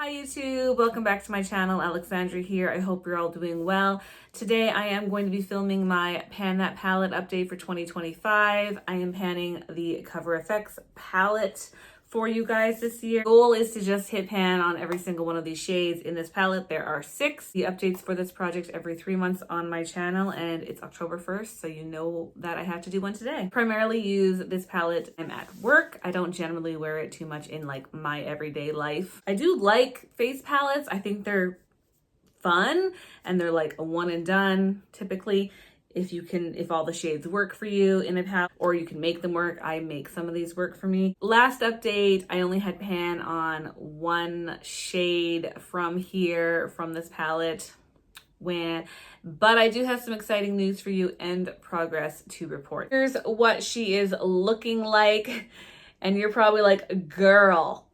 Hi YouTube, welcome back to my channel. Alexandra here. I hope you're all doing well. Today I am going to be filming my Pan That palette update for 2025. I am panning the Cover FX palette for you guys this year. The goal is to just hit pan on every single one of these shades in this palette. There are 6. The updates for this project every 3 months on my channel, and it's October 1st, so you know that I have to do one today. Primarily use this palette I'm at work. I don't generally wear it too much in like my everyday life. I do like face palettes. I think they're fun and they're like a one and done typically. If all the shades work for you in a palette, or you can make them work. I make some of these work for me. Last update, I only had pan on one shade from this palette, but I do have some exciting news for you and progress to report. Here's what she is looking like, and you're probably like, girl,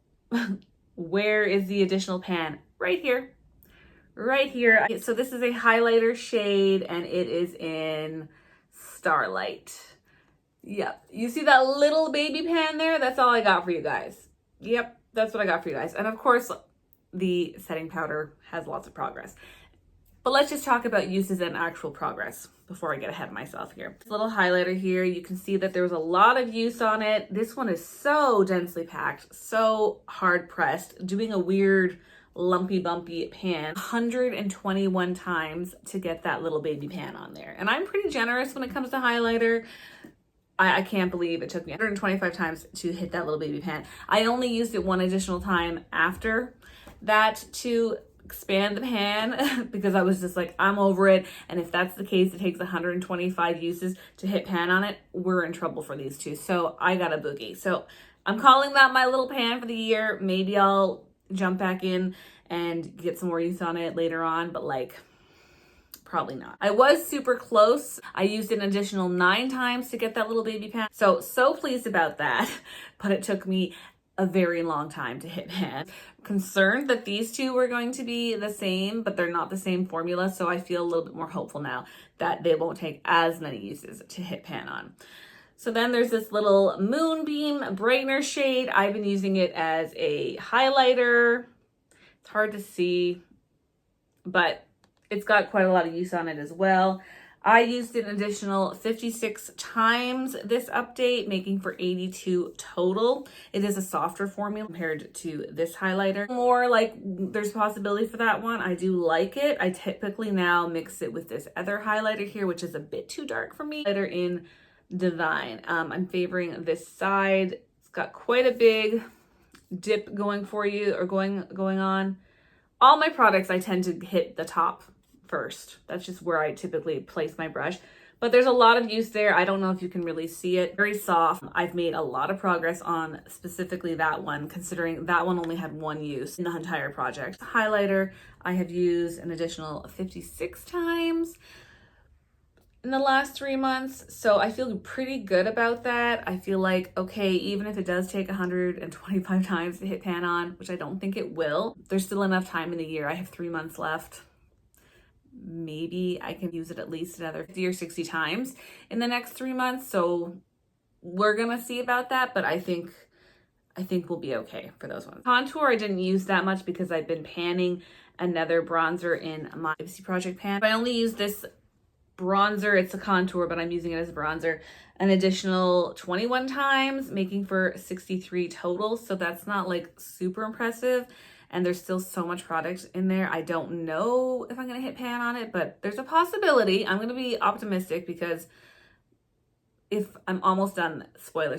where is the additional pan? Right here. Right here. So this is a highlighter shade and it is in Starlight. Yep. You see that little baby pan there? That's all I got for you guys. Yep. That's what I got for you guys. And of course, the setting powder has lots of progress. But let's just talk about uses and actual progress before I get ahead of myself here. This little highlighter here, you can see that there was a lot of use on it. This one is so densely packed, so hard pressed, doing a weird lumpy bumpy pan 121 times to get that little baby pan on there. And I'm pretty generous when it comes to highlighter. I can't believe it took me 125 times to hit that little baby pan. I only used it one additional time after that to expand the pan because I was just like, I'm over it. And if that's the case, it takes 125 uses to hit pan on it. We're in trouble for these two. So I got a boogie. So I'm calling that my little pan for the year. Maybe I'll jump back in and get some more use on it later on, but like probably not. I was super close. I used an additional 9 times to get that little baby pan. So pleased about that, but it took me a very long time to hit pan. Concerned that these two were going to be the same, but they're not the same formula. So I feel a little bit more hopeful now that they won't take as many uses to hit pan on. So then there's this little Moonbeam Brightener shade. I've been using it as a highlighter. It's hard to see, but it's got quite a lot of use on it as well. I used it an additional 56 times this update, making for 82 total. It is a softer formula compared to this highlighter. More like there's possibility for that one. I do like it. I typically now mix it with this other highlighter here, which is a bit too dark for me. Highlighter in Divine. I'm favoring this side. It's got quite a big dip going for you, or going on. All my products I tend to hit the top first. That's just where I typically place my brush. But there's a lot of use there. I don't know if you can really see it. Very soft. I've made a lot of progress on specifically that one, considering that one only had one use in the entire project. Highlighter, I have used an additional 56 times in the last 3 months. So I feel pretty good about that. I feel like, okay, even if it does take 125 times to hit pan on, which I don't think it will, there's still enough time in the year. I have 3 months left. Maybe I can use it at least another 50 or 60 times in the next 3 months. So we're gonna see about that, but I think we'll be okay for those ones. Contour, I didn't use that much because I've been panning another bronzer in my Ipsy Project pan. I only use this bronzer. It's a contour, but I'm using it as a bronzer an additional 21 times, making for 63 total. So that's not like super impressive. And there's still so much product in there. I don't know if I'm going to hit pan on it, but there's a possibility. I'm going to be optimistic because if I'm almost done, spoiler,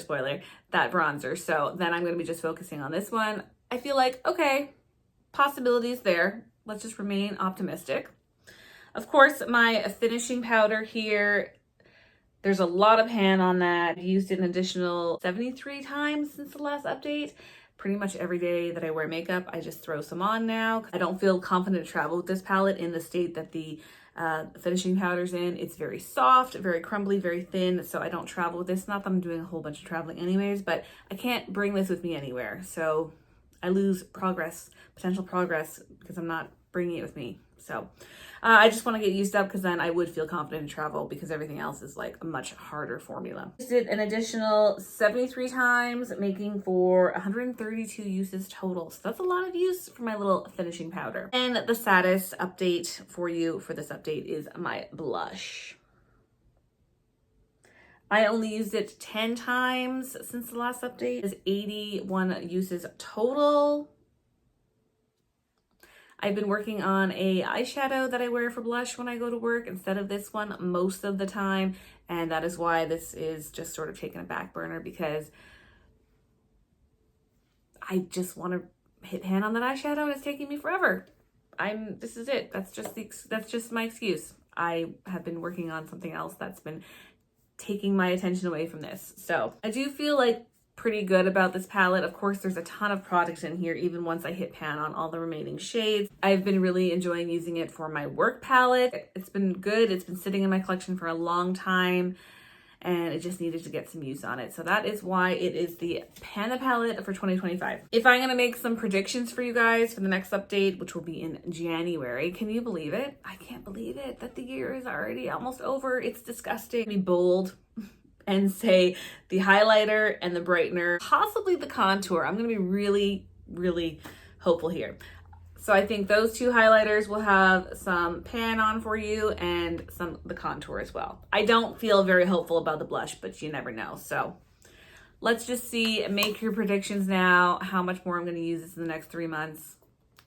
that bronzer. So then I'm going to be just focusing on this one. I feel like, okay, possibilities there. Let's just remain optimistic. Of course, my finishing powder here, there's a lot of pan on that. I used it an additional 73 times since the last update. Pretty much every day that I wear makeup, I just throw some on now. I don't feel confident to travel with this palette in the state that the finishing powder's in. It's very soft, very crumbly, very thin, so I don't travel with this. Not that I'm doing a whole bunch of traveling anyways, but I can't bring this with me anywhere. So I lose potential progress, because I'm not bringing it with me. So I just want to get used up because then I would feel confident to travel because everything else is like a much harder formula. Just did an additional 73 times, making for 132 uses total. So that's a lot of use for my little finishing powder. And the saddest update for you for this update is my blush. I only used it 10 times since the last update. It's 81 uses total. I've been working on a eyeshadow that I wear for blush when I go to work instead of this one most of the time. And that is why this is just sort of taking a back burner, because I just want to hit pan on that eyeshadow and it's taking me forever. This is it. That's just my excuse. I have been working on something else that's been taking my attention away from this. So I do feel like pretty good about this palette. Of course, there's a ton of products in here, even once I hit pan on all the remaining shades. I've been really enjoying using it for my work palette. It's been good. It's been sitting in my collection for a long time, and it just needed to get some use on it. So that is why it is the Pan That Palette for 2025. If I'm gonna make some predictions for you guys for the next update, which will be in January, can you believe it? I can't believe it that the year is already almost over. It's disgusting. Be bold and say the highlighter and the brightener, possibly the contour. I'm gonna be really, really hopeful here. So I think those two highlighters will have some pan on for you and the contour as well. I don't feel very hopeful about the blush, but you never know. So let's just see, make your predictions now, how much more I'm gonna use this in the next 3 months.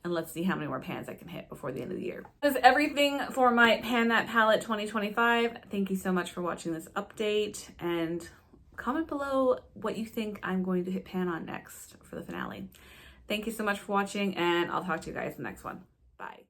And let's see how many more pans I can hit before the end of the year. That's everything for my Pan That Palette 2025. Thank you so much for watching this update, and comment below what you think I'm going to hit pan on next for the finale. Thank you so much for watching, and I'll talk to you guys in the next one. Bye.